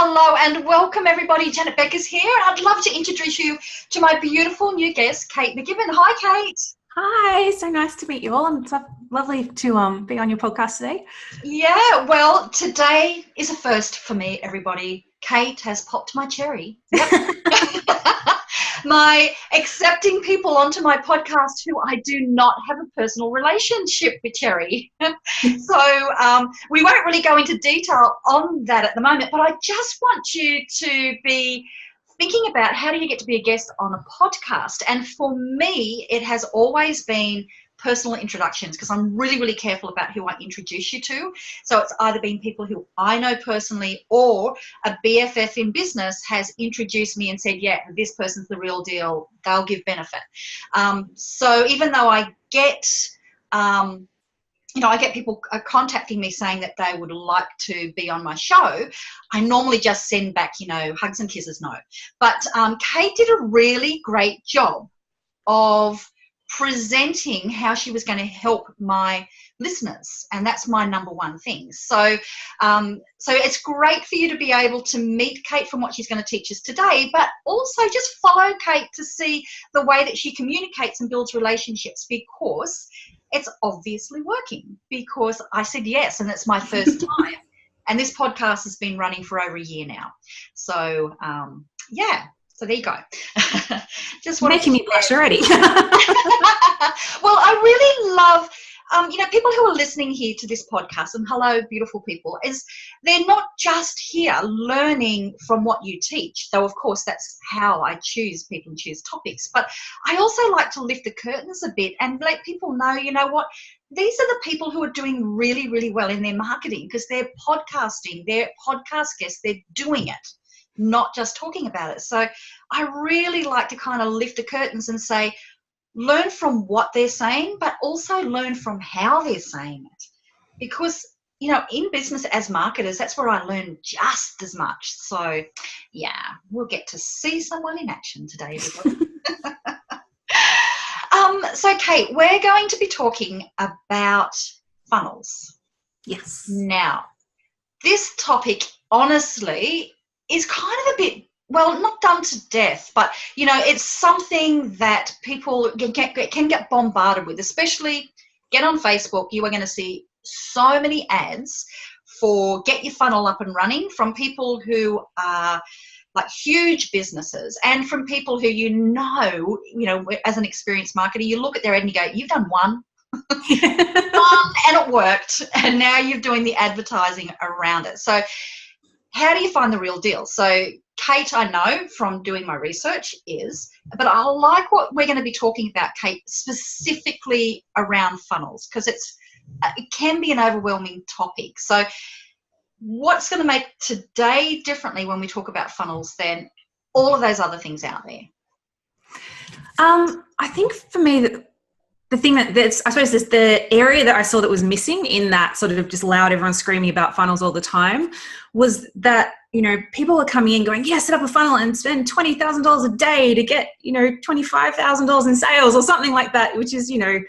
Hello and welcome everybody. Janet Beckers here. I'd love to introduce you to my beautiful new guest, Kate McGibbon. Hi, Kate. Hi, so nice to meet you all, and it's lovely to be on your podcast today. Yeah, well, today is a first for me, everybody. Kate has popped my cherry. Yep. My accepting people onto my podcast who I do not have a personal relationship with cherry. So we won't really go into detail on that at the moment, but I just want you to be thinking about how do you get to be a guest on a podcast. And for me, it has always been personal introductions because I'm really, really careful about who I introduce you to. So it's either been people who I know personally or a BFF in business has introduced me and said, yeah, this person's the real deal. They'll give benefit. So even though I get, I get people contacting me saying that they would like to be on my show, I normally just send back, hugs and kisses, no. But Kate did a really great job of presenting how she was going to help my listeners, and that's my number one thing. So it's great for you to be able to meet Kate from what she's going to teach us today, but also just follow Kate to see the way that she communicates and builds relationships, because it's obviously working, because I said yes, and it's my first time. And this podcast has been running for over a year now. So, so there you go. Just making me blush already. Well, I really love, people who are listening here to this podcast, and hello, beautiful people, is they're not just here learning from what you teach, though, of course, that's how I choose people and choose topics. But I also like to lift the curtains a bit and let people know, what, these are the people who are doing really, really well in their marketing because they're podcasting, they're podcast guests, they're doing it, not just talking about it. So I really like to kind of lift the curtains and say, learn from what they're saying, but also learn from how they're saying it. Because, in business as marketers, that's where I learn just as much. So, yeah, we'll get to see someone in action today, everybody. So, Kate, we're going to be talking about funnels. Yes. Now, this topic, honestly, is kind of a bit, well, not done to death, but, it's something that people can get bombarded with, especially get on Facebook. You are going to see so many ads for get your funnel up and running from people who are like huge businesses, and from people who, as an experienced marketer, you look at their ad and you go, you've done one. And it worked, and now you're doing the advertising around it. So how do you find the real deal? So Kate, I know from doing my research but I like what we're going to be talking about, Kate, specifically around funnels, because it can be an overwhelming topic. So what's going to make today differently when we talk about funnels than all of those other things out there? I think for me, the thing that's, I suppose, the area that I saw that was missing in that sort of just loud, everyone screaming about funnels all the time, was that, people are coming in going, yeah, set up a funnel and spend $20,000 a day to get, $25,000 in sales or something like that, which is, a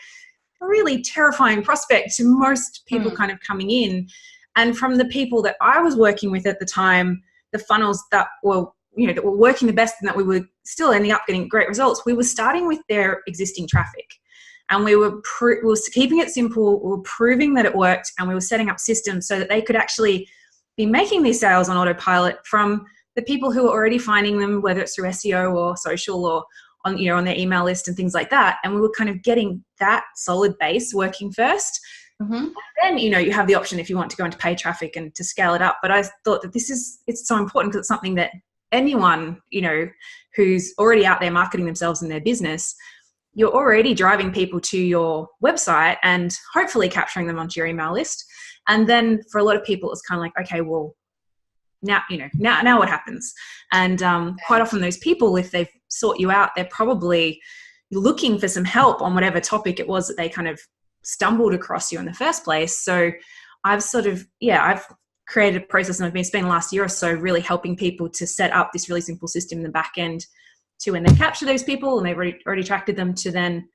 really terrifying prospect to most people kind of coming in. And from the people that I was working with at the time, the funnels that were working the best and that we were still ending up getting great results, we were starting with their existing traffic. And we were keeping it simple, we were proving that it worked, and we were setting up systems so that they could actually be making these sales on autopilot from the people who are already finding them, whether it's through SEO or social or on their email list and things like that. And we were kind of getting that solid base working first. Mm-hmm. And then, you have the option if you want to go into paid traffic and to scale it up. But I thought that it's so important because it's something that anyone, who's already out there marketing themselves and their business, you're already driving people to your website and hopefully capturing them onto your email list. And then for a lot of people, it's kind of like, okay, well, now what happens? And quite often those people, if they've sought you out, they're probably looking for some help on whatever topic it was that they kind of stumbled across you in the first place. So I've I've created a process, and I've been spending the last year or so really helping people to set up this really simple system in the back end to, when they capture those people and they've already attracted them, to then,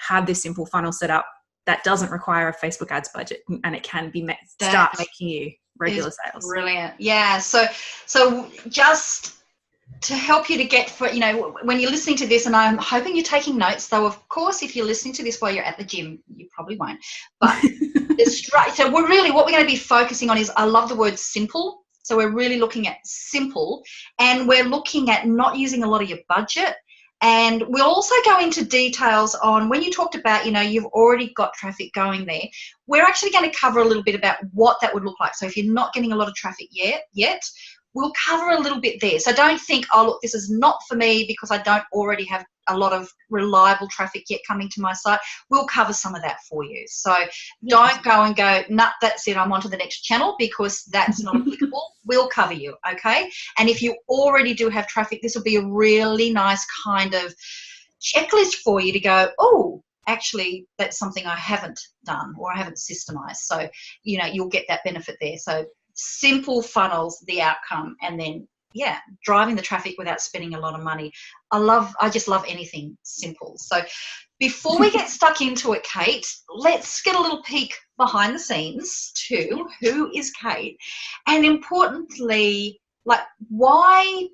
have this simple funnel set up that doesn't require a Facebook ads budget, and it can be start making you regular sales. Brilliant. Yeah. So just to help you to get for, when you're listening to this, and I'm hoping you're taking notes, though, of course, if you're listening to this while you're at the gym, you probably won't. But so what we're going to be focusing on is, I love the word simple. So we're really looking at simple, and we're looking at not using a lot of your budget. And we'll also go into details on, when you talked about, you've already got traffic going there, we're actually going to cover a little bit about what that would look like. So if you're not getting a lot of traffic yet, we'll cover a little bit there. So don't think, oh, look, this is not for me because I don't already have a lot of reliable traffic yet coming to my site. We'll cover some of that for you. So don't go and go, nah, that's it, I'm on to the next channel, because that's not applicable. We'll cover you, okay? And if you already do have traffic, this will be a really nice kind of checklist for you to go, oh, actually, that's something I haven't done or I haven't systemized. So, you'll get that benefit there. So simple funnels, the outcome, and then driving the traffic without spending a lot of money. I just love anything simple. So before we get stuck into it, Kate, let's get a little peek behind the scenes to who is Kate, and importantly, like, why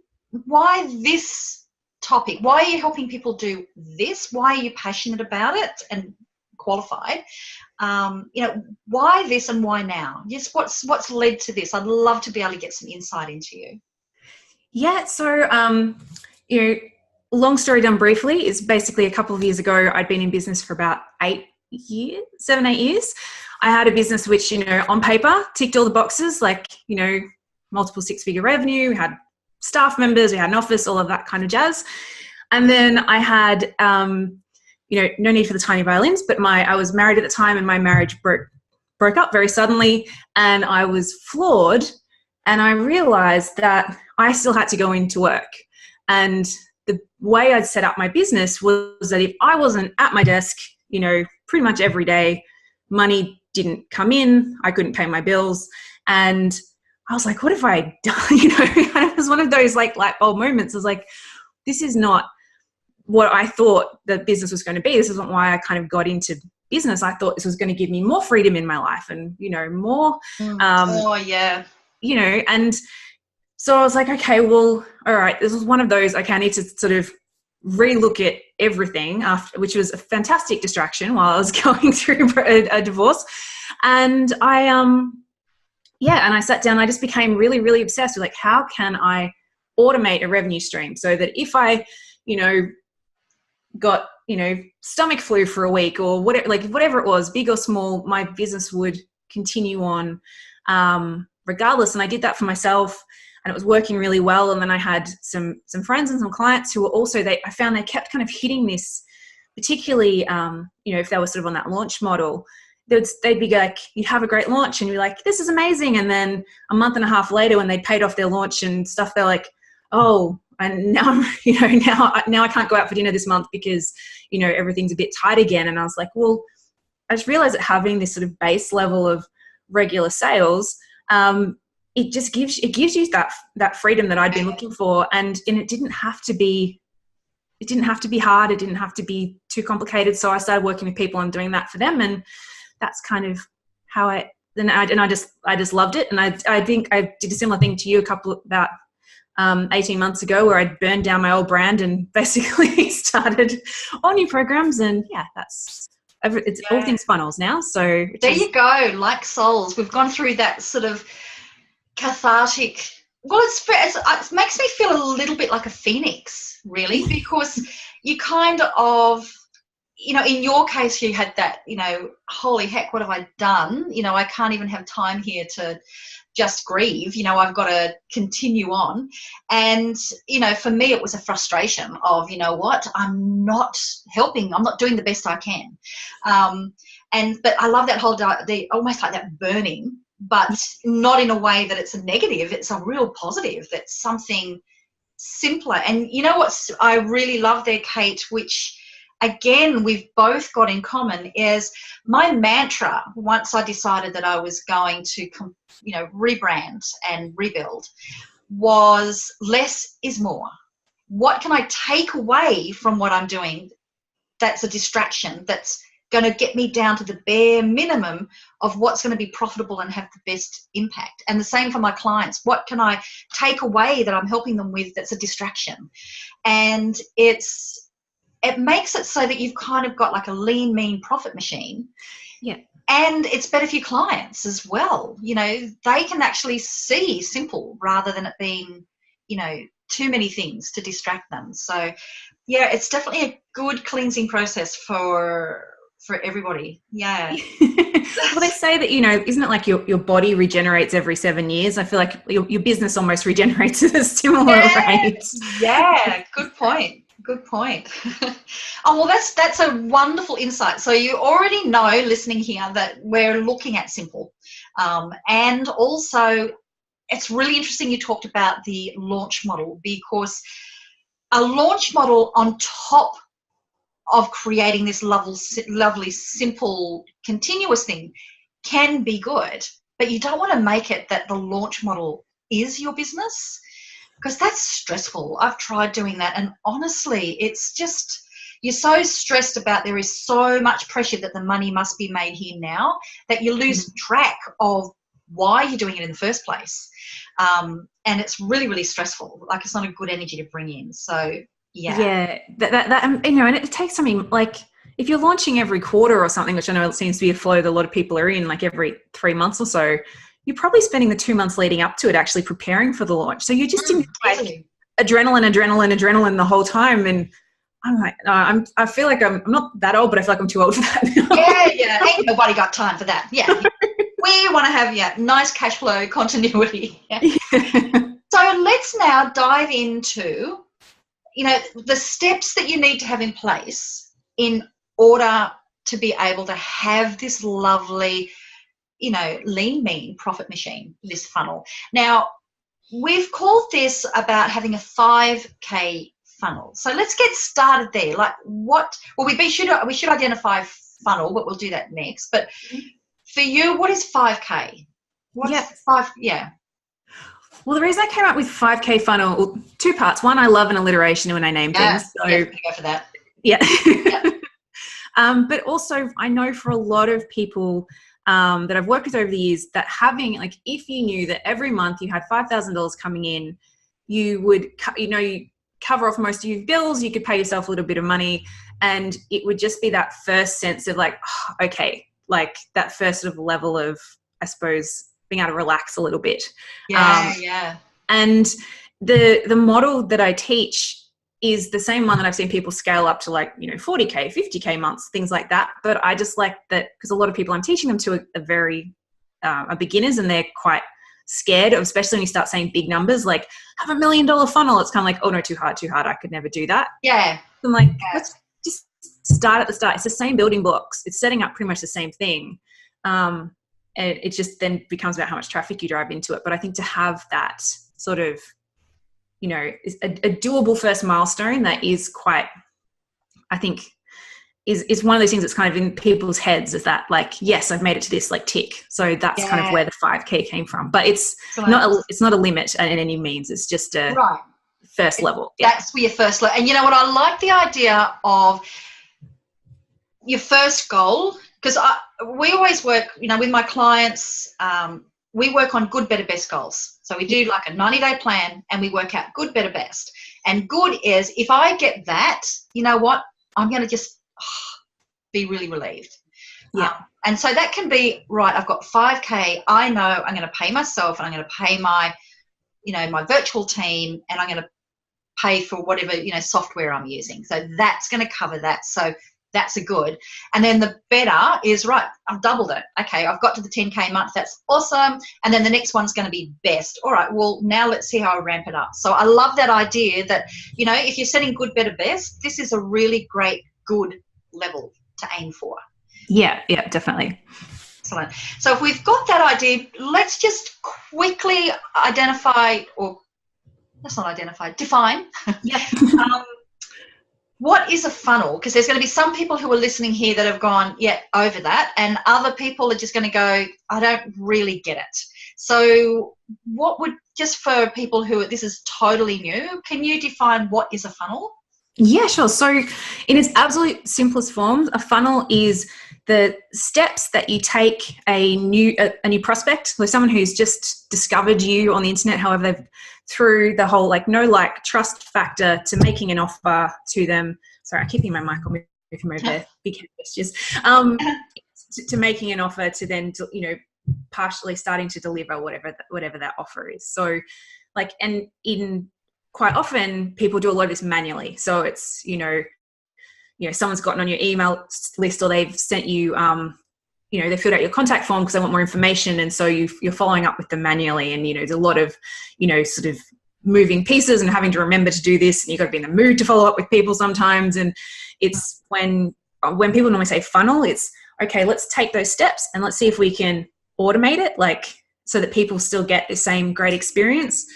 this topic? Why are you helping people do this? Why are you passionate about it and qualified? Why this and why now? Just what's led to this? I'd love to be able to get some insight into you. Yeah, so, long story done briefly is basically a couple of years ago, I'd been in business for about 8 years. I had a business which, on paper ticked all the boxes, like, multiple six-figure revenue, we had staff members, we had an office, all of that kind of jazz. And then I had, no need for the tiny violins, but I was married at the time, and my marriage broke up very suddenly, and I was floored, and I realized that I still had to go into work. And the way I'd set up my business was that if I wasn't at my desk, pretty much every day, money didn't come in, I couldn't pay my bills. And I was like, what have I done? It was one of those like light bulb moments. I was like, this is not what I thought the business was going to be. This isn't why I kind of got into business. I thought this was going to give me more freedom in my life and, more. And so I was like, okay, well, all right, this was one of those, okay, I need to sort of relook at everything after, which was a fantastic distraction while I was going through a divorce. And and I sat down, I just became really, really obsessed with, like, how can I automate a revenue stream so that if I, got, stomach flu for a week or whatever it was, big or small, my business would continue on regardless. And I did that for myself, and it was working really well. And then I had some friends and some clients who were also, I found they kept kind of hitting this, particularly, if they were sort of on that launch model, they'd be like, you'd have a great launch and you'd be like, this is amazing. And then a month and a half later, when they'd paid off their launch and stuff, they're like, oh, and now I'm, now I can't go out for dinner this month because, everything's a bit tight again. And I was like, well, I just realized that having this sort of base level of regular sales, it gives you that freedom that I'd been looking for. And it didn't have to be hard. It didn't have to be too complicated. So I started working with people and doing that for them. And that's kind of how I just loved it. And I think I did a similar thing to you about 18 months ago, where I'd burned down my old brand and basically started all new programs. And it's all things funnels now. So there you go. Like souls, we've gone through that sort of cathartic. Well, it makes me feel a little bit like a phoenix, really, because you kind of, in your case, you had that, holy heck, what have I done? I can't even have time here to just grieve. I've got to continue on. And, for me, it was a frustration of, what, I'm not helping. I'm not doing the best I can. But I love that whole, almost like that burning, but not in a way that it's a negative. It's a real positive. That's something simpler. And what I really love there, Kate, which again, we've both got in common, is my mantra once I decided that I was going to, rebrand and rebuild, was less is more. What can I take away from what I'm doing that's a distraction, that's going to get me down to the bare minimum of what's going to be profitable and have the best impact. And the same for my clients. What can I take away that I'm helping them with that's a distraction? And it makes it so that you've kind of got like a lean, mean profit machine. Yeah. And it's better for your clients as well. You know, they can actually see simple rather than it being, you know, too many things to distract them. So, yeah, it's definitely a good cleansing process for everybody. Yeah. Well, they say that, you know, isn't it like your body regenerates every 7 years? I feel like your business almost regenerates at a similar rate. Yeah, good point. Good point. Oh, well, that's a wonderful insight. So you already know, listening here, that we're looking at simple. And also, it's really interesting you talked about the launch model, because a launch model on top of creating this lovely, simple, continuous thing can be good, but you don't want to make it that the launch model is your business, because that's stressful. I've tried doing that, and honestly, it's just, you're so stressed about, there is so much pressure that the money must be made here now, that you lose track of why you're doing it in the first place. And it's really, really stressful. Like, it's not a good energy to bring in. So yeah, that you know, and it takes something like, if you're launching every quarter or something, which I know it seems to be a flow that a lot of people are in, like every 3 months or so, you're probably spending the 2 months leading up to it actually preparing for the launch. So you're just in like adrenaline the whole time. And I'm like, no, I feel like I'm not that old, but I feel like I'm too old for that now. Yeah. Ain't nobody got time for that. Yeah. We want to have, nice cash flow continuity. Yeah. So let's now dive into, you know, the steps that you need to have in place in order to be able to have this lovely, you know, lean, mean profit machine, this funnel. Now, we've called this about having a 5K funnel. So let's get started there. Like, we should identify funnel, but we'll do that next. But for you, what is 5K? Yeah. Well, the reason I came up with 5K funnel, well, two parts. One, I love an alliteration when I name things. So yeah, go for that. Yeah. But also, I know for a lot of people that I've worked with over the years, that having, like, if you knew that every month you had $5,000 coming in, you would, you cover off most of your bills, you could pay yourself a little bit of money, and it would just be that first sense of like, oh, okay, like that first sort of level of, I suppose, being able to relax a little bit. Yeah. And the model that I teach is the same one that I've seen people scale up to, like, 40K, 50K months, things like that. But I just like that, because a lot of people I'm teaching them to are beginners, and they're quite scared of, especially when you start saying big numbers, like have $1 million funnel. It's kind of like, oh no, too hard. I could never do that. Yeah. I'm like, let's just start at the start. It's the same building blocks. It's setting up pretty much the same thing. And it just then becomes about how much traffic you drive into it. But I think to have that sort of, is a doable first milestone that is quite, I think, is one of those things that's kind of in people's heads, is that, like, yes, I've made it to this, like, tick. So that's kind of where the 5K came from. But it's not a limit in any means. It's just a first level. That's where your first level. And you know what? I like the idea of your first goal, because we always work, with my clients, we work on good, better, best goals. So we do like a 90-day plan, and we work out good, better, best. And good is, if I get that, you know what? I'm going to just be really relieved. Yeah. And so that can be, right, I've got 5K. I know I'm going to pay myself, and I'm going to pay my, my virtual team, and I'm going to pay for whatever, software I'm using. So that's going to cover that. So that's a good. And then the better is, right, I've doubled it. Okay, I've got to the 10K month. That's awesome. And then the next one's going to be best. All right, well, now let's see how I ramp it up. So I love that idea that, if you're setting good, better, best, this is a really great, good level to aim for. Yeah, definitely. Excellent. So if we've got that idea, let's just quickly define. Yeah. What is a funnel? Because there's going to be some people who are listening here that have gone, over that, and other people are just going to go, I don't really get it. So just for people who this is totally new, can you define what is a funnel? Yeah, sure. So in its absolute simplest form, a funnel is the steps that you take a new prospect, so someone who's just discovered you on the internet, however they've, through the whole like know, like, trust factor, to making an offer to them. Sorry, I keep hitting my mic on me from over there. Big hand gestures. To making an offer, to then, partially starting to deliver whatever that offer is. So, like, and in quite often people do a lot of this manually. So it's, someone's gotten on your email list, or they've sent you, they filled out your contact form because they want more information. And so you're following up with them manually. And, there's a lot of, sort of moving pieces and having to remember to do this. And you've got to be in the mood to follow up with people sometimes. And it's when people normally say funnel, it's, okay, let's take those steps and let's see if we can automate it, like, so that people still get the same great experience.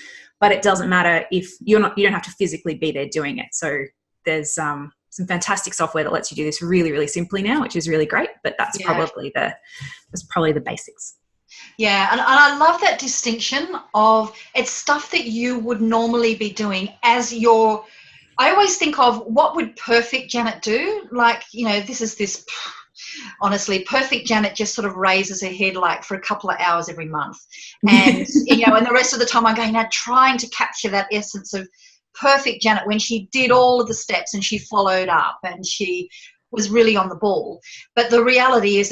But it doesn't matter if you don't have to physically be there doing it. So there's some fantastic software that lets you do this really, really simply now, which is really great. But that's probably the basics. Yeah, and I love that distinction of it's stuff that you would normally be doing as your. I always think of what would perfect Janet do? Like, honestly, perfect Janet just sort of raises her head like for a couple of hours every month. And, and the rest of the time I'm going, now trying to capture that essence of perfect Janet when she did all of the steps and she followed up and she was really on the ball. But the reality is,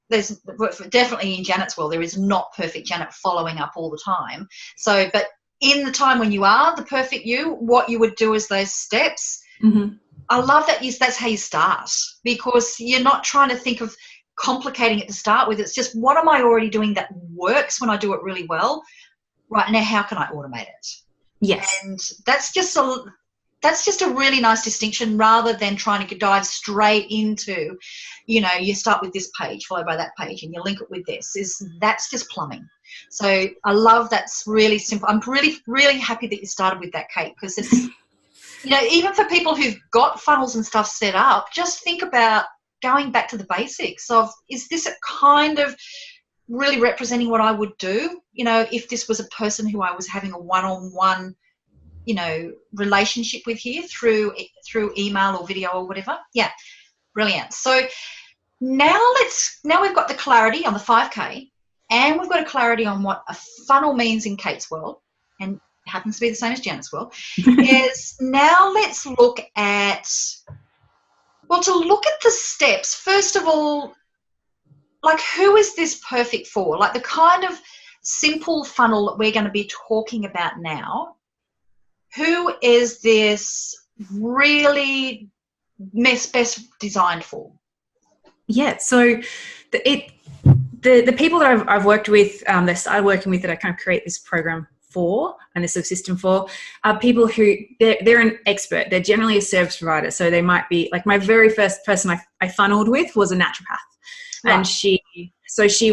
there's definitely in Janet's world, there is not perfect Janet following up all the time. So, but in the time when you are the perfect you, what you would do is those steps. Mm-hmm. I love that that's how you start, because you're not trying to think of complicating it to start with. It's just, what am I already doing that works when I do it really well? Right now, how can I automate it? Yes. And that's just a really nice distinction, rather than trying to dive straight into, you start with this page, followed by that page, and you link it with this. That's just plumbing. So I love that's really simple. I'm really, really happy that you started with that, Kate, because it's, even for people who've got funnels and stuff set up, just think about going back to the basics of, is this a kind of really representing what I would do? If this was a person who I was having a one-on-one, relationship with here through email or video or whatever. Yeah, brilliant. So now we've got the clarity on the 5K, and we've got a clarity on what a funnel means in Kate's world, and happens to be the same as Janet's world, is now let's look at, the steps. First of all, like, who is this perfect for? Like, the kind of simple funnel that we're going to be talking about now, who is this really best designed for? Yeah, so the people that I've worked with, that started working with, that I kind of create this program for and this system for, are people who they're an expert. They're generally a service provider. So they might be like, my very first person I funneled with was a naturopath. Right. And she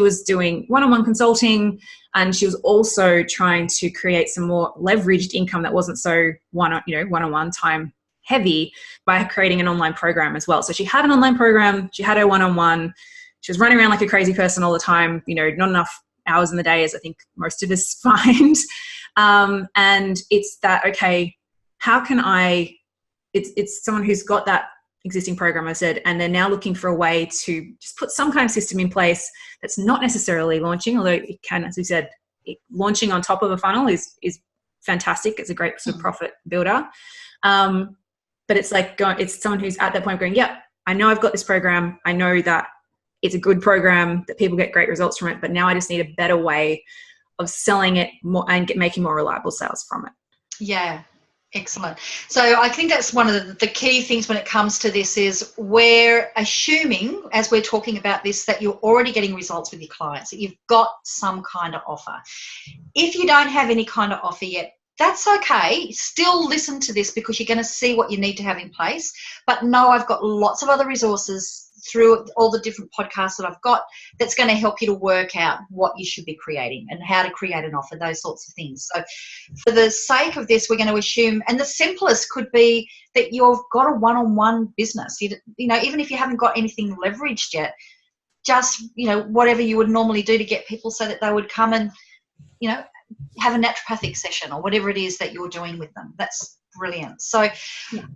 was doing one-on-one consulting, and she was also trying to create some more leveraged income that wasn't so one-on-one time heavy, by creating an online program as well. So she had an online program, she had her one-on-one, she was running around like a crazy person all the time, not enough hours in the day, as I think most of us find. And it's that, okay, how can it's someone who's got that existing program, I said, and they're now looking for a way to just put some kind of system in place that's not necessarily launching, although it can, as we said, launching on top of a funnel is fantastic. It's a great sort of profit builder. But it's like it's someone who's at that point going, yeah, I know I've got this program. I know that it's a good program, that people get great results from it, but now I just need a better way of selling it more and making more reliable sales from it. Yeah. Excellent. So I think that's one of the key things when it comes to this, is we're assuming, as we're talking about this, that you're already getting results with your clients, that you've got some kind of offer. If you don't have any kind of offer yet, that's okay. Still listen to this, because you're going to see what you need to have in place. But no, I've got lots of other resources through all the different podcasts that I've got that's going to help you to work out what you should be creating and how to create an offer, those sorts of things. So for the sake of this, we're going to assume, and the simplest could be that you've got a one-on-one business. Even if you haven't got anything leveraged yet, just, whatever you would normally do to get people so that they would come and, have a naturopathic session or whatever it is that you're doing with them. That's brilliant. So,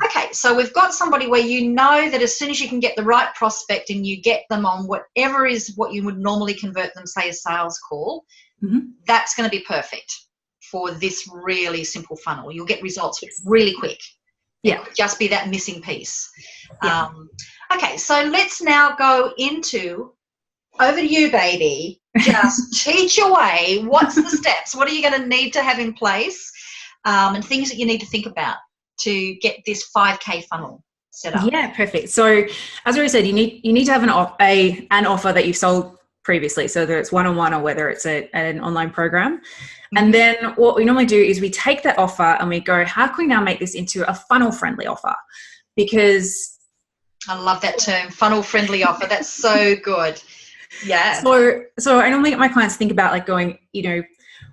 okay, so we've got somebody where you know that as soon as you can get the right prospect and you get them on whatever is what you would normally convert them, say a sales call, that's going to be perfect for this really simple funnel. You'll get results really quick. It could just be that missing piece. Okay, so let's now go into, over to you, baby. Just teach away. What's the steps? What are you going to need to have in place, and things that you need to think about to get this 5K funnel set up? Yeah, perfect. So as I said, you need to have an offer that you've sold previously, so whether it's one-on-one or whether it's an online program. And then what we normally do is we take that offer and we go, how can we now make this into a funnel-friendly offer? Because I love that term, funnel-friendly offer. That's so good. Yeah. So I normally get my clients to think about like going,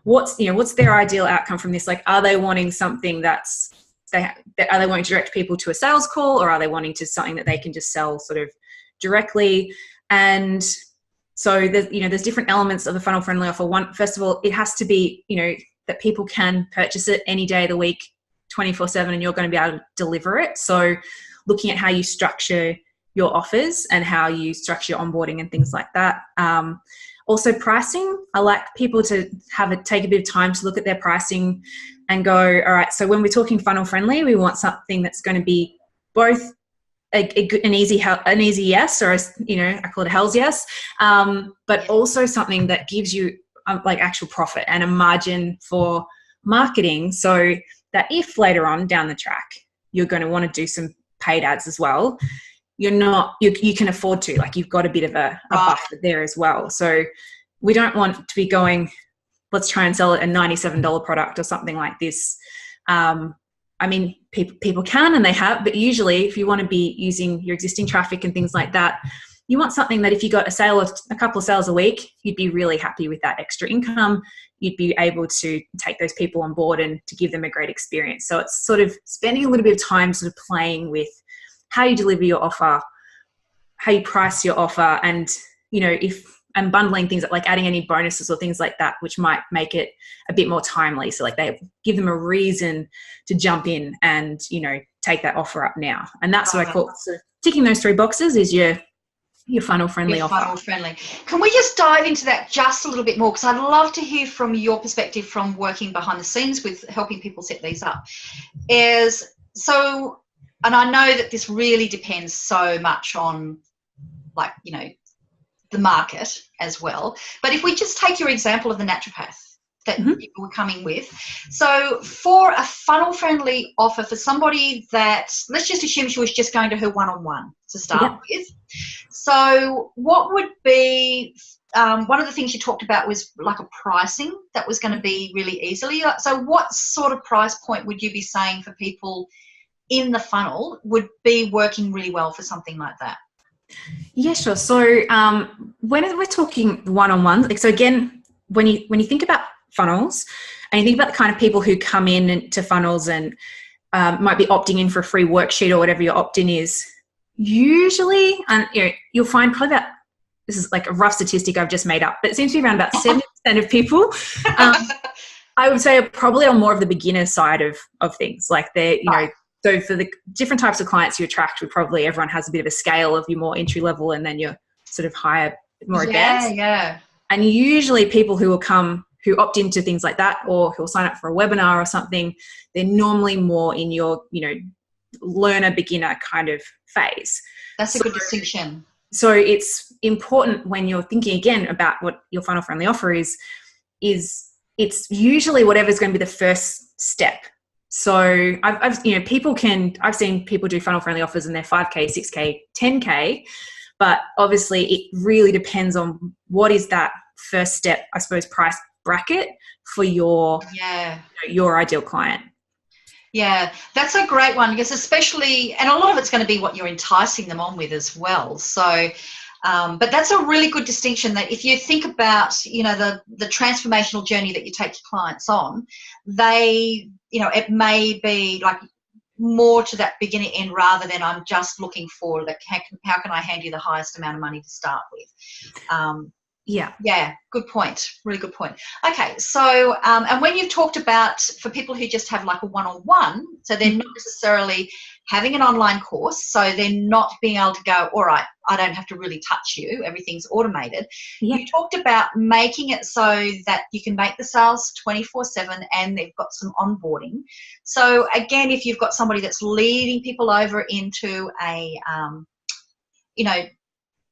what's their ideal outcome from this? Like, are they wanting something are they wanting to direct people to a sales call, or are they wanting to something that they can just sell sort of directly? And so there's different elements of a funnel friendly offer. First of all, it has to be, that people can purchase it any day of the week, 24/7, and you're going to be able to deliver it. So looking at how you structure your offers and how you structure your onboarding and things like that. Also pricing. I like people to take a bit of time to look at their pricing and go, all right, so when we're talking funnel friendly, we want something that's going to be both an easy yes, or I call it a hell's yes, but also something that gives you like actual profit and a margin for marketing, so that if later on down the track you're going to want to do some paid ads as well, you can afford to, like, you've got a bit of a buffer there as well. So we don't want to be going, let's try and sell a $97 product or something like this. I mean, people can and they have, but usually if you want to be using your existing traffic and things like that, you want something that if you got a couple of sales a week, you'd be really happy with that extra income. You'd be able to take those people on board and to give them a great experience. So it's sort of spending a little bit of time sort of playing with how you deliver your offer, how you price your offer, and and bundling things like adding any bonuses or things like that, which might make it a bit more timely. So like they give them a reason to jump in and, take that offer up now. And that's what I call, so ticking those 3 boxes is your funnel friendly offer. Funnel friendly. Can we just dive into that just a little bit more? Because I'd love to hear from your perspective from working behind the scenes with helping people set these up. And I know that this really depends so much on, the market as well. But if we just take your example of the naturopath that you were coming with. So for a funnel-friendly offer for somebody that, let's just assume she was just going to her one-on-one to start with. So what would be, one of the things you talked about was like a pricing that was going to be really easily. So what sort of price point would you be saying for people in the funnel would be working really well for something like that? Yeah, sure. So when we're talking one-on-one, so again, when you think about funnels and you think about the kind of people who come in to funnels and might be opting in for a free worksheet or whatever your opt-in is, usually, and you'll find probably about, this is like a rough statistic I've just made up, but it seems to be around about 70% of people, I would say, are probably on more of the beginner side of things. Like they're, so for the different types of clients you attract, everyone has a bit of a scale of your more entry level and then your sort of higher, more advanced. Yeah. And usually people who opt into things like that, or who will sign up for a webinar or something, they're normally more in your, learner beginner kind of phase. That's a good distinction. So it's important when you're thinking again about what your funnel friendly offer is it's usually whatever's going to be the first step. So I've seen people do funnel friendly offers and they're 5K, 6K, 10K, but obviously it really depends on what is that first step, I suppose, price bracket for your ideal client. Yeah, that's a great one, because especially, and a lot of it's going to be what you're enticing them on with as well. So, but that's a really good distinction, that if you think about, the transformational journey that you take your clients on, it may be like more to that beginner end rather than I'm just looking for, like, how can I hand you the highest amount of money to start with? Yeah, good point. Really good point. Okay, so and when you've talked about for people who just have like a one-on-one, so they're not necessarily having an online course, so they're not being able to go, all right, I don't have to really touch you, everything's automated. You talked about making it so that you can make the sales 24/7 and they've got some onboarding. So again, if you've got somebody that's leading people over into a you know,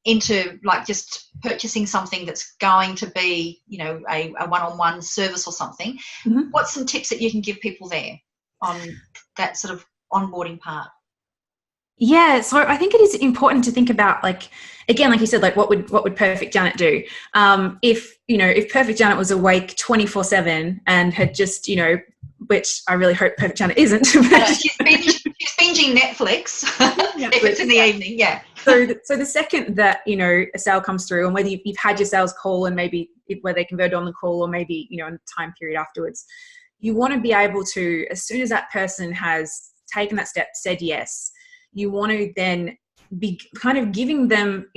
into like just purchasing something that's going to be, you know, a one-on-one service or something, what's some tips that you can give people there on that sort of onboarding part? Yeah, so I think it is important to think about, like, again, like you said, like what would Perfect Janet do? If Perfect Janet was awake 24/7 and had just, which I really hope Perfect Janet isn't. She's binging Netflix if it's in the evening, yeah. So the second that, a sale comes through, and whether you've had your sales call and maybe where they converted on the call, or maybe, in the time period afterwards, you want to be able to, as soon as that person has taken that step, said yes, you want to then be kind of giving them,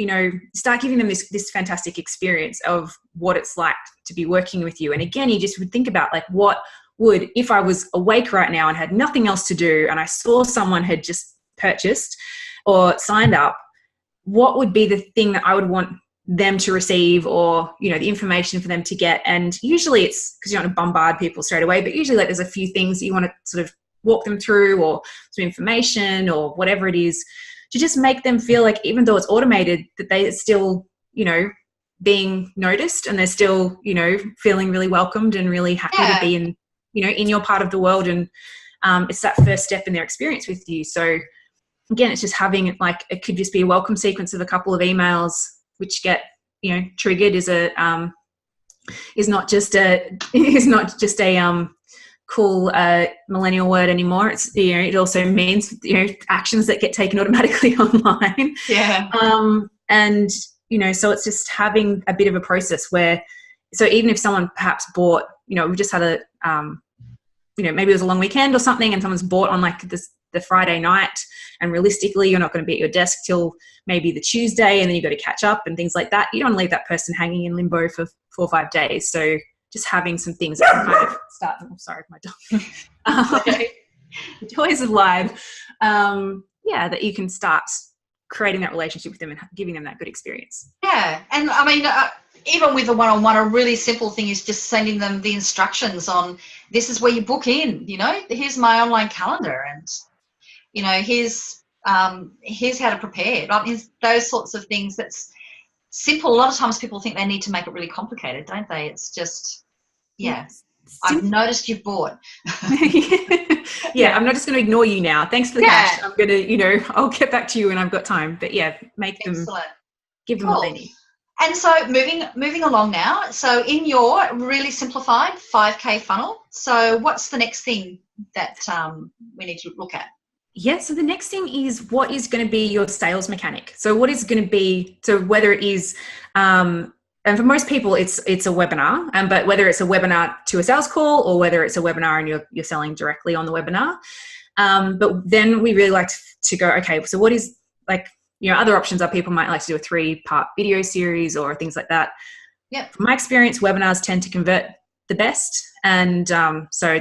start giving them this fantastic experience of what it's like to be working with you. And again, you just would think about, like, what would, if I was awake right now and had nothing else to do and I saw someone had just purchased or signed up, what would be the thing that I would want them to receive, or, the information for them to get? And usually it's because you don't want to bombard people straight away, but usually, like, there's a few things that you want to sort of walk them through, or some information or whatever it is, to just make them feel like, even though it's automated, that they're still, being noticed, and they're still, feeling really welcomed and really happy to be in, in your part of the world. And it's that first step in their experience with you. So again, it's just having, like, it could just be a welcome sequence of a couple of emails which get, triggered is not just a cool millennial word anymore. It's, it also means, actions that get taken automatically online. Yeah. And, so it's just having a bit of a process where, so even if someone perhaps bought, we just had a, maybe it was a long weekend or something, and someone's bought on like the Friday night, and realistically, you're not going to be at your desk till maybe the Tuesday, and then you've got to catch up and things like that. You don't want to leave that person hanging in limbo for 4 or 5 days. So just having some things that can kind of start. Oh, sorry, my dog. The joys of live. That you can start creating that relationship with them and giving them that good experience. Yeah, and I mean, even with a one-on-one, a really simple thing is just sending them the instructions on, this is where you book in. Here's my online calendar, and here's how to prepare. I mean, those sorts of things. That's simple. A lot of times people think they need to make it really complicated, don't they? It's just, I've noticed you've bought. I'm not just going to ignore you now. Thanks for the cash. I'm going to, I'll get back to you when I've got time. But make them, give them what they need. And so moving along now. So in your really simplified 5K funnel, so what's the next thing that we need to look at? Yeah, so the next thing is, what is going to be your sales mechanic? So what is going to be, so whether it is, and for most people, it's a webinar, but whether it's a webinar to a sales call, or whether it's a webinar and you're selling directly on the webinar. But then we really like to go, okay, so what is, like, other options are, people might like to do a 3-part video series or things like that. Yeah. From my experience, webinars tend to convert the best. And so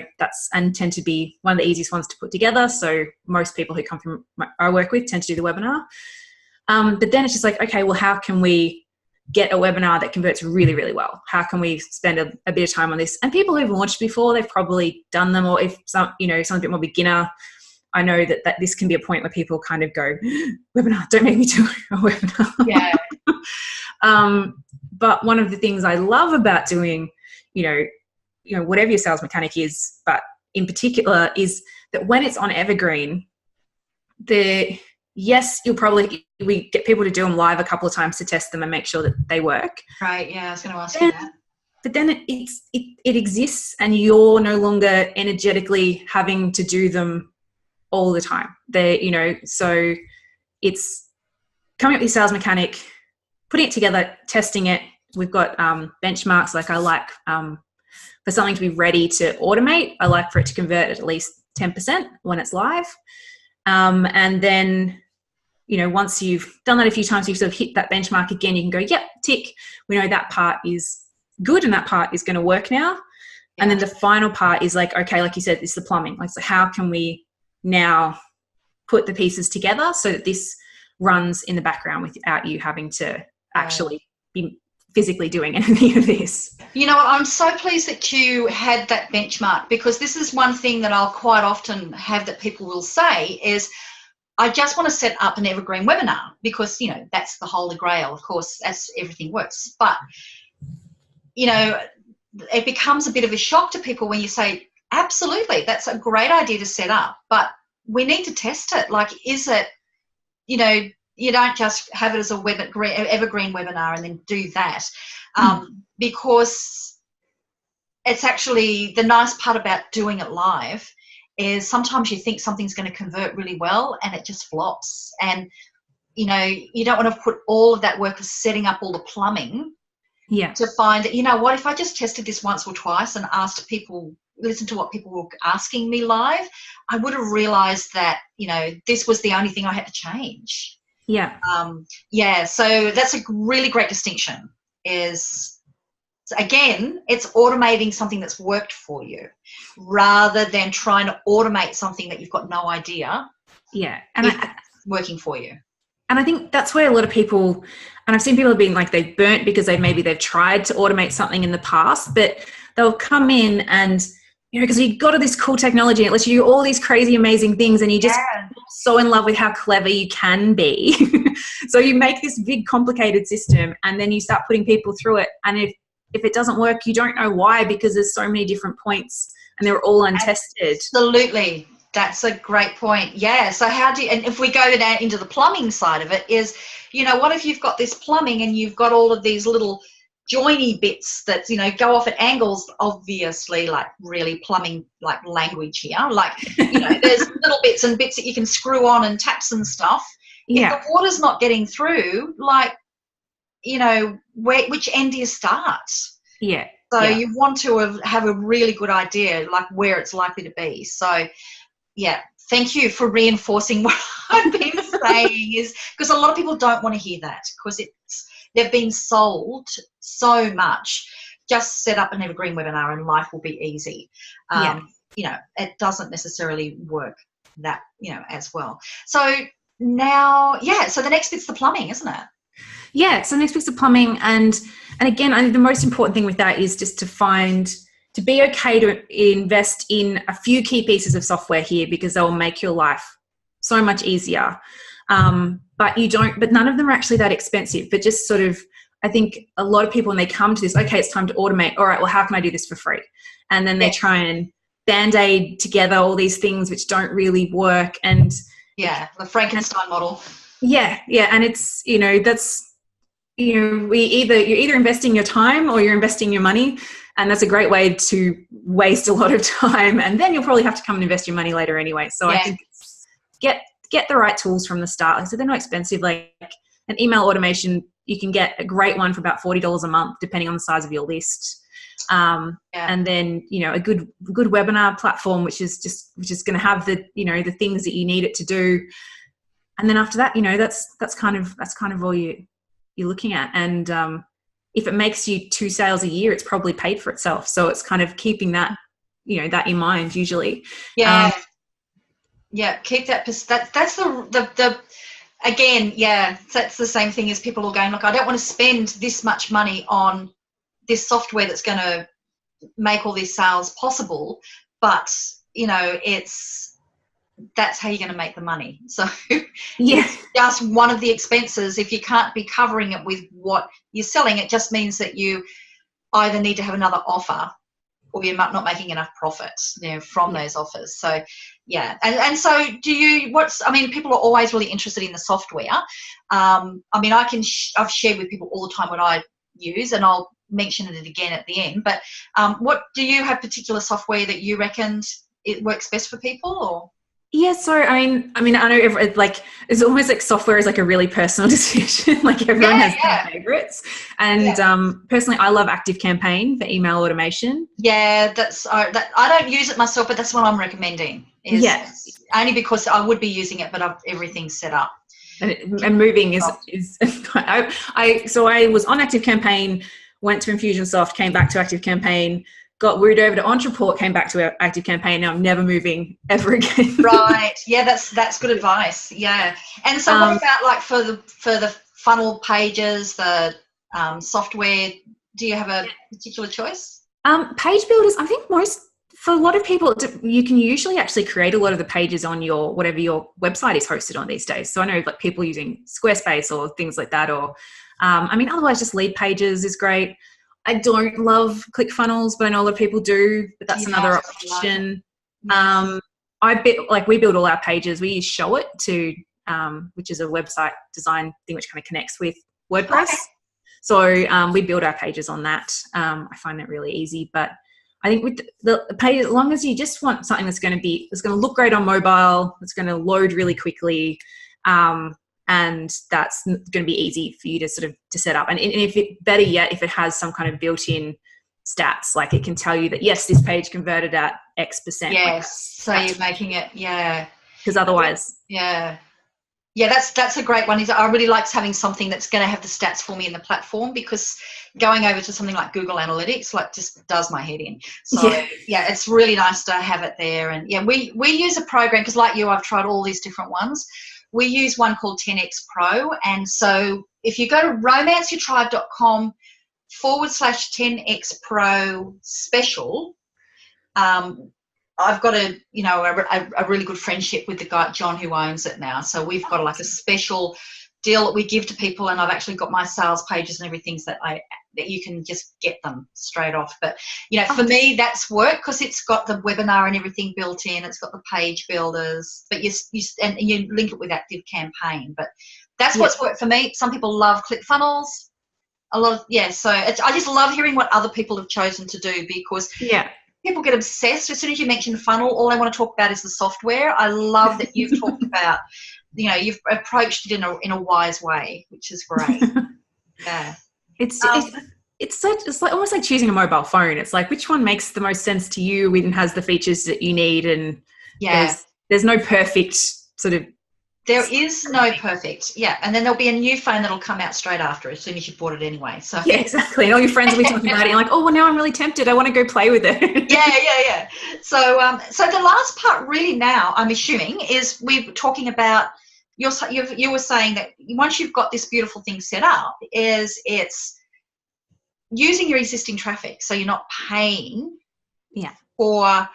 tend to be one of the easiest ones to put together. So most people who come from I work with tend to do the webinar. But then it's just like, okay, well, how can we get a webinar that converts really, really well? How can we spend a bit of time on this? And people who've launched before, they've probably done them, or if someone's a bit more beginner, I know that this can be a point where people kind of go, webinar, don't make me do a webinar. Yeah. But one of the things I love about doing, whatever your sales mechanic is, but in particular, is that when it's on Evergreen, you'll probably, we get people to do them live a couple of times to test them and make sure that they work. Right. Yeah. I was going to ask you that. But then it exists, and you're no longer energetically having to do them all the time. So it's coming up with your sales mechanic, putting it together, testing it. We've got benchmarks. Like, I like for something to be ready to automate, I like for it to convert at least 10% when it's live. And then, once you've done that a few times, you've sort of hit that benchmark again, you can go, yep, tick. We know that part is good and that part is going to work now. Yeah. And then the final part is like, okay, like you said, it's the plumbing. Like, so how can we now put the pieces together so that this runs in the background without you having to actually be physically doing anything of this? You know what, I'm so pleased that you had that benchmark, because this is one thing that I'll quite often have that people will say is, I just want to set up an evergreen webinar because, that's the holy grail. Of course, that's everything works. But, it becomes a bit of a shock to people when you say, absolutely, that's a great idea to set up, but we need to test it. Like, is it, you don't just have it as a evergreen webinar and then do that, because it's actually the nice part about doing it live is sometimes you think something's going to convert really well and it just flops. And, you don't want to put all of that work of setting up all the plumbing to find that, what if I just tested this once or twice and asked people, listen to what people were asking me live, I would have realised that, this was the only thing I had to change. Yeah. So that's a really great distinction is, again, it's automating something that's worked for you rather than trying to automate something that you've got no idea and working for you. And I think that's where a lot of people, and I've seen people being like they've burnt because they've tried to automate something in the past, but they'll come in and, because you've got all this cool technology, it lets you do all these crazy, amazing things, and you just so in love with how clever you can be. So you make this big, complicated system, and then you start putting people through it. And if it doesn't work, you don't know why, because there's so many different points and they're all untested. Absolutely. That's a great point. Yeah. So and if we go down into the plumbing side of it is, what if you've got this plumbing and you've got all of these little joiny bits that, go off at angles, obviously, like really plumbing, like language here, like, there's little bits and bits that you can screw on and taps and stuff. Yeah. If the water's not getting through, like, which end do you start? Yeah. So you want to have a really good idea, like where it's likely to be. So, thank you for reinforcing what I've been saying, is because a lot of people don't want to hear that because they've been sold so much. Just set up an evergreen webinar and life will be easy. It doesn't necessarily work that, as well. So now, so the next bit's the plumbing, isn't it? Yeah, so the next bit's the plumbing. And again, I think the most important thing with that is just to be okay to invest in a few key pieces of software here, because they will make your life so much easier. But none of them are actually that expensive, but just sort of, I think a lot of people, when they come to this, okay, it's time to automate. All right, well, how can I do this for free? And then they try and Band-Aid together all these things which don't really work. And the Frankenstein model. And it's, that's, you're either investing your time or you're investing your money. And that's a great way to waste a lot of time. And then you'll probably have to come and invest your money later anyway. So I think get the right tools from the start. So they're not expensive. Like an email automation, you can get a great one for about $40 a month, depending on the size of your list. And then, a good webinar platform, which is going to have the, the things that you need it to do. And then after that, that's kind of all you're looking at. And, if it makes you 2 sales a year, it's probably paid for itself. So it's kind of keeping that, that in mind usually. Keep that. That's the again, that's the same thing as people are going, look, I don't want to spend this much money on this software that's going to make all these sales possible. But, that's how you're going to make the money. So it's just one of the expenses. If you can't be covering it with what you're selling, it just means that you either need to have another offer or you're not making enough profit, from those offers. So, And so people are always really interested in the software. I've shared with people all the time what I use, and I'll mention it again at the end. But what do you have particular software that you reckoned it works best for people, or? Yeah, so I know it's almost like software is like a really personal decision. Like everyone has their favorites, and personally, I love ActiveCampaign for email automation. Yeah, I don't use it myself, but that's what I'm recommending. Only because I would be using it, but everything's set up. and moving is so I was on ActiveCampaign, went to Infusionsoft, came back to ActiveCampaign, got wooed over to Ontraport, came back to ActiveCampaign. Now I'm never moving ever again. Right. Yeah, that's good advice. Yeah. And so what about like for the funnel pages, the software, do you have a particular choice? Page builders, I think for a lot of people, you can usually actually create a lot of the pages on your, whatever your website is hosted on these days. So I know like people using Squarespace or things like that, or, otherwise just lead pages is great. I don't love ClickFunnels, but I know a lot of people do, but that's another option. We build all our pages. We use Showit which is a website design thing which kind of connects with WordPress. Okay. So we build our pages on that. I find that really easy, but I think with the page, as long as you just want something that's going to look great on mobile, it's going to load really quickly, and that's going to be easy for you to sort of to set up. And if it, better yet, if it has some kind of built-in stats, like it can tell you that yes, this page converted at X%. Yes, so you're making it, yeah. Because otherwise, yeah, that's a great one. I really like having something that's going to have the stats for me in the platform, because going over to something like Google Analytics just does my head in. So yeah, it's really nice to have it there. And yeah, we use a program, because like you, I've tried all these different ones. We use one called 10X Pro, and so if you go to romanceyourtribe.com/10X Pro special, I've got a really good friendship with the guy, John, who owns it now. So we've got like a special deal that we give to people, and I've actually got my sales pages and everything that you can just get them straight off. But, for me, that's work, because it's got the webinar and everything built in. It's got the page builders, but you link it with ActiveCampaign. But that's what's worked for me. Some people love ClickFunnels. So I just love hearing what other people have chosen to do, because people get obsessed. As soon as you mention funnel, all I want to talk about is the software. I love that you've talked about, you've approached it in a wise way, which is great. Yeah. It's like almost like choosing a mobile phone. It's like, which one makes the most sense to you and has the features that you need? And there's no perfect sort of. There is no perfect, and then there'll be a new phone that'll come out straight after, as soon as you bought it anyway. So yeah, exactly. And all your friends will be talking about it. And you're like, oh, well, now I'm really tempted. I want to go play with it. Yeah. So the last part, really, now I'm assuming, is we're talking about you were saying that once you've got this beautiful thing set up, it's using your existing traffic, so you're not paying for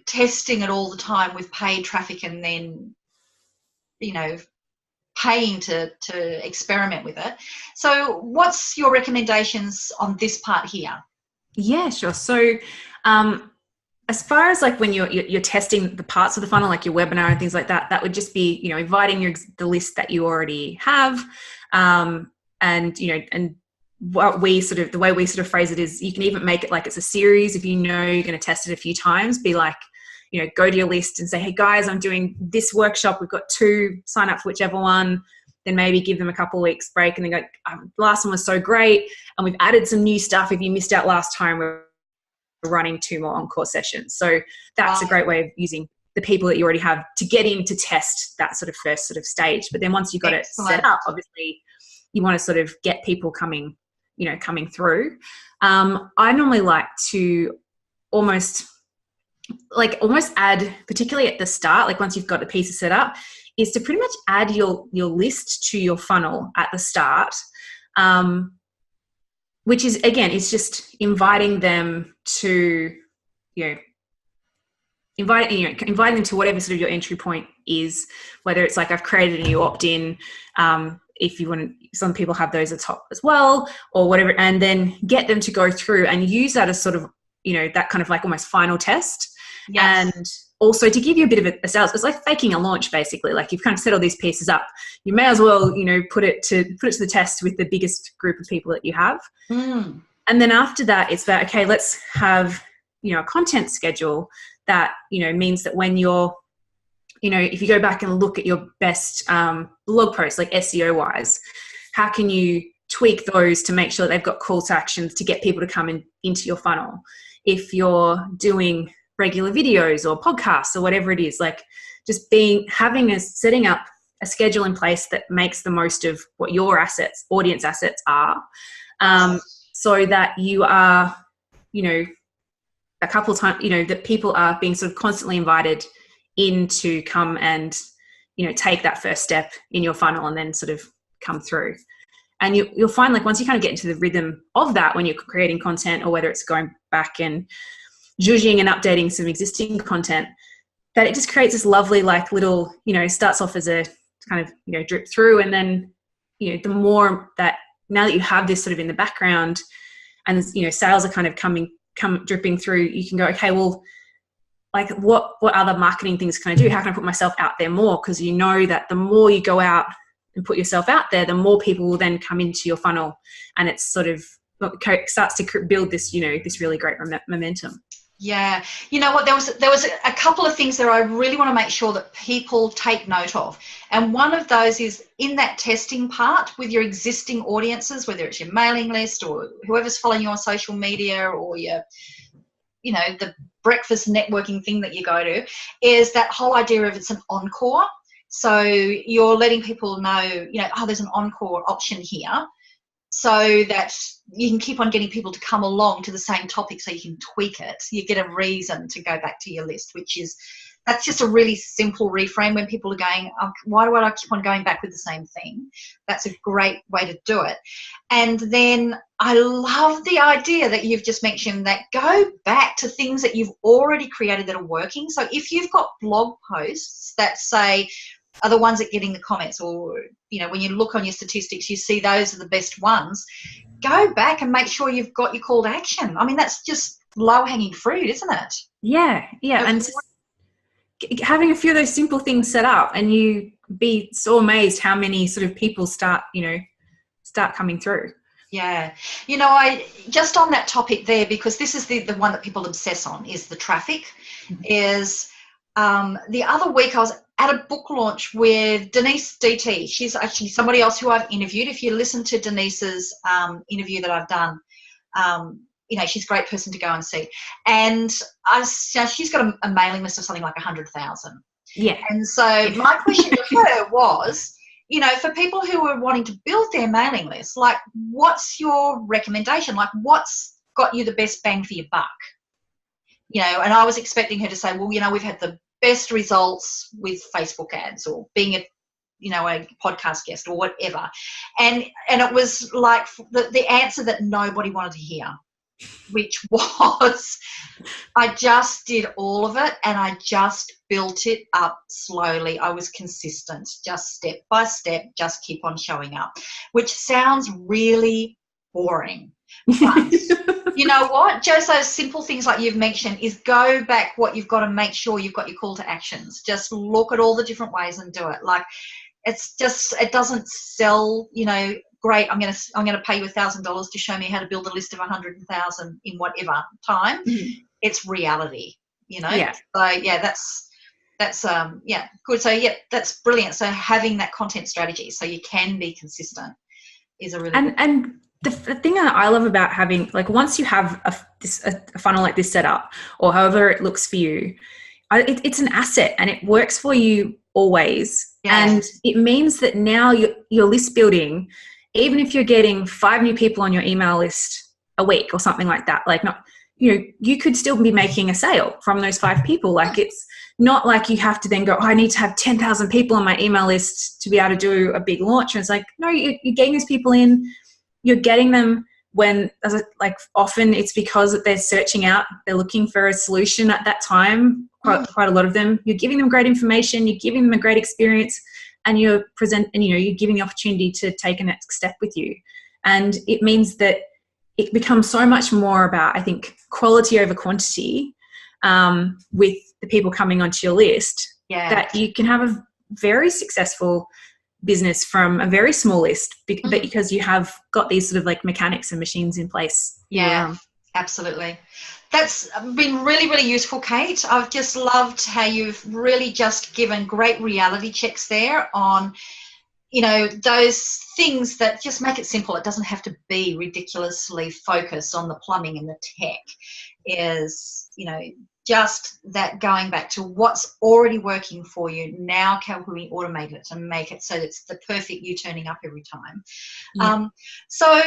testing it all the time with paid traffic, and then paying to experiment with it. So what's your recommendations on this part here? Yeah, sure. So as far as like when you're testing the parts of the funnel, like your webinar and things like that, that would just be, inviting the list that you already have. And what the way we sort of phrase it is, you can even make it like it's a series. If you're going to test it a few times, be like, go to your list and say, hey guys, I'm doing this workshop. We've got 2, sign up for whichever one. Then maybe give them a couple of weeks break and then go, the last one was so great. And we've added some new stuff. If you missed out last time, we're running 2 more encore sessions. So that's a great way of using the people that you already have to get in to test that sort of first sort of stage. But then once you've got it set up, obviously you want to sort of get people coming through. I normally like to almost add, particularly at the start, like once you've got the pieces set up, is to pretty much add your list to your funnel at the start, which is, again, it's just inviting them to, inviting them to whatever sort of your entry point is, whether it's like I've created a new opt-in, if you want, some people have those at top as well, or whatever, and then get them to go through and use that as sort of, that kind of like almost final test. Yes. And also to give you a bit of a sales, it's like faking a launch, basically. Like you've kind of set all these pieces up, you may as well, put it to the test with the biggest group of people that you have. And then after that, it's about, okay, let's have, a content schedule that, means that when you're, if you go back and look at your best blog posts, like SEO wise, how can you tweak those to make sure that they've got call to actions to get people to come into your funnel? If you're doing regular videos or podcasts or whatever it is, like just setting up a a schedule in place that makes the most of what your audience assets are, so that you are, a couple of times, that people are being sort of constantly invited in to come and, take that first step in your funnel and then sort of come through. And you'll find, like, once you kind of get into the rhythm of that, when you're creating content, or whether it's going back and zhuzhing and updating some existing content, that it just creates this lovely, like, little, starts off as a kind of, drip through. And then, the more that, now that you have this sort of in the background and, sales are kind of dripping through, you can go, okay, well, like, what other marketing things can I do? How can I put myself out there more? Because you know that the more you go out and put yourself out there, the more people will then come into your funnel, and it's sort of starts to build this, this really great momentum. Yeah. You know what, there was a couple of things there I really want to make sure that people take note of. And one of those is in that testing part with your existing audiences, whether it's your mailing list or whoever's following you on social media, or your, the breakfast networking thing that you go to, is that whole idea of it's an encore. So you're letting people know, there's an encore option here, so that you can keep on getting people to come along to the same topic, so you can tweak it. You get a reason to go back to your list, that's just a really simple reframe when people are going, oh, why do I keep on going back with the same thing? That's a great way to do it. And then I love the idea that you've just mentioned, that go back to things that you've already created that are working. So if you've got blog posts that say, are the ones that get in the comments, or, when you look on your statistics, you see those are the best ones, go back and make sure you've got your call to action. I mean, that's just low-hanging fruit, isn't it? Yeah. And having a few of those simple things set up, and you be so amazed how many sort of people start coming through. Yeah. I just on that topic there, because this is the one that people obsess on, is the traffic. Is the other week I was at a book launch with Denise DT. She's actually somebody else who I've interviewed. If you listen to Denise's interview that I've done, she's a great person to go and see. And she's got a mailing list of something like 100,000. Yeah. And so my question to her was, for people who are wanting to build their mailing list, like, what's your recommendation? Like, what's got you the best bang for your buck? And I was expecting her to say, well, we've had the best results with Facebook ads, or being a podcast guest, or whatever. And it was like the answer that nobody wanted to hear, which was, I just did all of it, and I just built it up slowly. I was consistent, just step by step, just keep on showing up, which sounds really boring. But you know what? Just those simple things like you've mentioned, is go back. What you've got to make sure you've got your call to actions. Just look at all the different ways and do it. Like, it doesn't sell, great, I'm going to pay you $1,000 to show me how to build a list of 100,000 in whatever time. It's reality, Yeah. So yeah, that's good. So yeah, that's brilliant. So having that content strategy so you can be consistent is a really and the thing that I love about having, like, once you have a funnel like this set up, or however it looks for you, it's an asset, and it works for you always. Yeah. And it means that now your list building, even if you're getting 5 new people on your email list a week or something like that, like, not, you could still be making a sale from those 5 people. Like, it's not like you have to then go, oh, I need to have 10,000 people on my email list to be able to do a big launch. And it's like, no, you're getting these people in. You're getting them when, like, often it's because they're searching out, they're looking for a solution at that time. Quite a lot of them. You're giving them great information. You're giving them a great experience, and you're giving the opportunity to take a next step with you. And it means that it becomes so much more about, I think, quality over quantity with the people coming onto your list. Yeah. That you can have a very successful business from a very small list because you have got these sort of like mechanics and machines in place. Yeah, absolutely. That's been really, really useful, Kate. I've just loved how you've really just given great reality checks there on, those things that just make it simple. It doesn't have to be ridiculously focused on the plumbing and the tech. Is, you know, just that going back to what's already working for you. Now can we automate it and make it so that it's the perfect you turning up every time? Yeah. So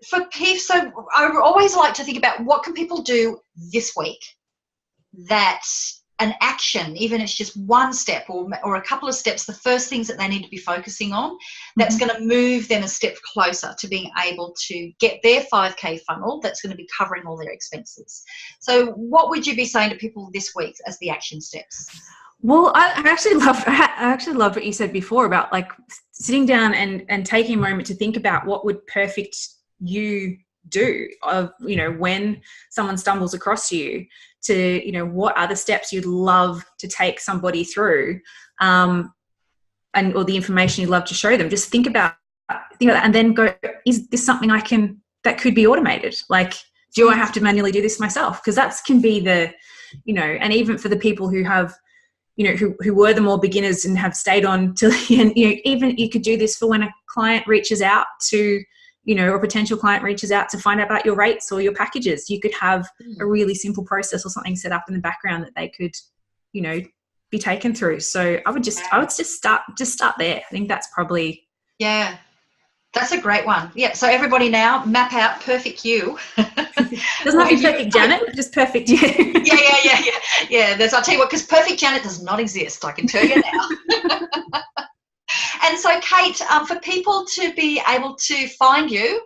for people, so I always like to think about what can people do this week that an action, even if it's just one step or a couple of steps, the first things that they need to be focusing on, that's going to move them a step closer to being able to get their 5K funnel that's going to be covering all their expenses. So what would you be saying to people this week as the action steps? Well, I actually loved what you said before about like sitting down and taking a moment to think about what would perfect you do, of, you know, when someone stumbles across you, to, you know, what are the steps you'd love to take somebody through, and or the information you'd love to show them. Just think about that, and then go, is this something that could be automated? Like, do I have to manually do this myself? Because that can be the, you know, and even for the people who have, you know, who were the more beginners and have stayed on till the end, you know, even you could do this for when a client reaches out to, you know, or a potential client reaches out to find out about your rates or your packages. You could have a really simple process or something set up in the background that they could, you know, be taken through. So I would just start there. I think that's probably. Yeah, that's a great one. Yeah. So everybody now map out perfect you. Doesn't have to be perfect Janet, just perfect you. Yeah. I'll tell you what, because perfect Janet does not exist. I can tell you now. And so, Kate, for people to be able to find you,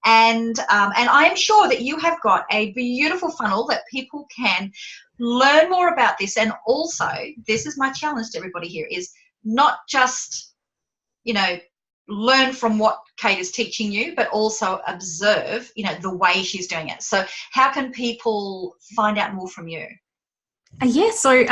and I am sure that you have got a beautiful funnel that people can learn more about this. And also, this is my challenge to everybody here, is not just, you know, learn from what Kate is teaching you, but also observe, you know, the way she's doing it. So how can people find out more from you? So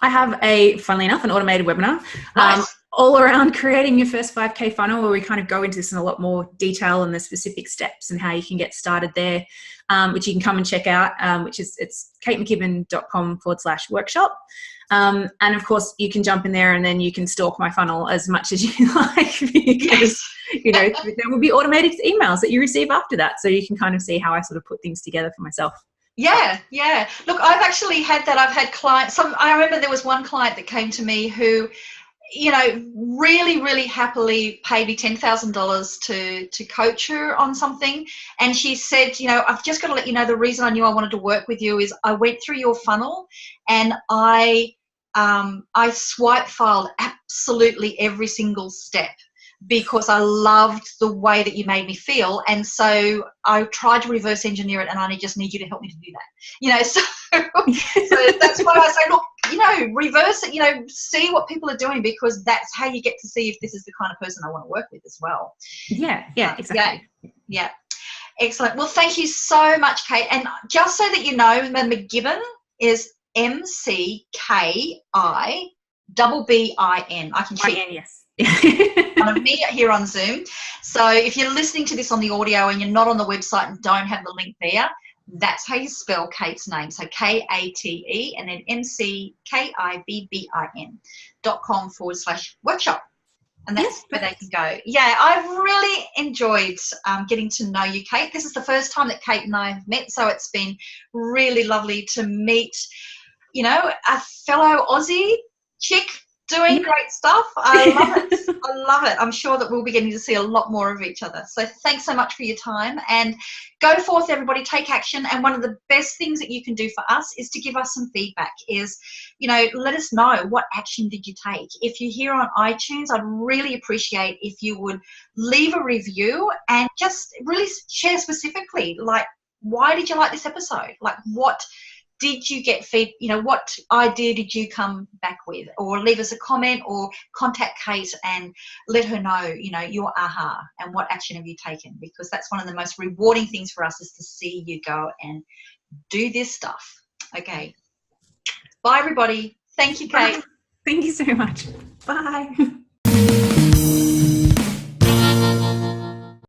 I have funnily enough, an automated webinar. Nice. All around creating your first 5K funnel, where we kind of go into this in a lot more detail and the specific steps and how you can get started there, which you can come and check out, it's katemckibbin.com/workshop. And of course you can jump in there and then you can stalk my funnel as much as you like, because, you know, there will be automated emails that you receive after that. So you can kind of see how I sort of put things together for myself. Yeah. Look, I've actually had that. I've had clients. I remember there was one client that came to me who, you know, really, really happily paid me $10,000 to coach her on something. And she said, you know, I've just got to let you know, the reason I knew I wanted to work with you is I went through your funnel and I swipe filed absolutely every single step, because I loved the way that you made me feel. And so I tried to reverse engineer it, and I just need you to help me to do that. You know, so that's why I say, look, you know, reverse it, you know, see what people are doing, because that's how you get to see if this is the kind of person I want to work with as well. Yeah, exactly. Yeah. Excellent. Well, thank you so much, Kate. And just so that you know, the McGibbin is McKibbin. I can cheat. Yes. One of me here on Zoom. So if you're listening to this on the audio and you're not on the website and don't have the link there, that's how you spell Kate's name. So KATE and then McKibbin.com/workshop. And that's where they can go. Yeah, I've really enjoyed getting to know you, Kate. This is the first time that Kate and I have met, so it's been really lovely to meet, you know, a fellow Aussie chick doing great stuff. I love it. I love it. I'm sure that we'll be getting to see a lot more of each other. So thanks so much for your time, and go forth, everybody, take action. And one of the best things that you can do for us is to give us some feedback, is, you know, let us know, what action did you take? If you're here on iTunes, I'd really appreciate if you would leave a review and just really share specifically, like, why did you like this episode? Like, what did you get you know, what idea did you come back with? Or leave us a comment, or contact Kate and let her know, you know, your aha and what action have you taken, because that's one of the most rewarding things for us, is to see you go and do this stuff. Okay. Bye, everybody. Thank you, Kate. Bye. Thank you so much. Bye.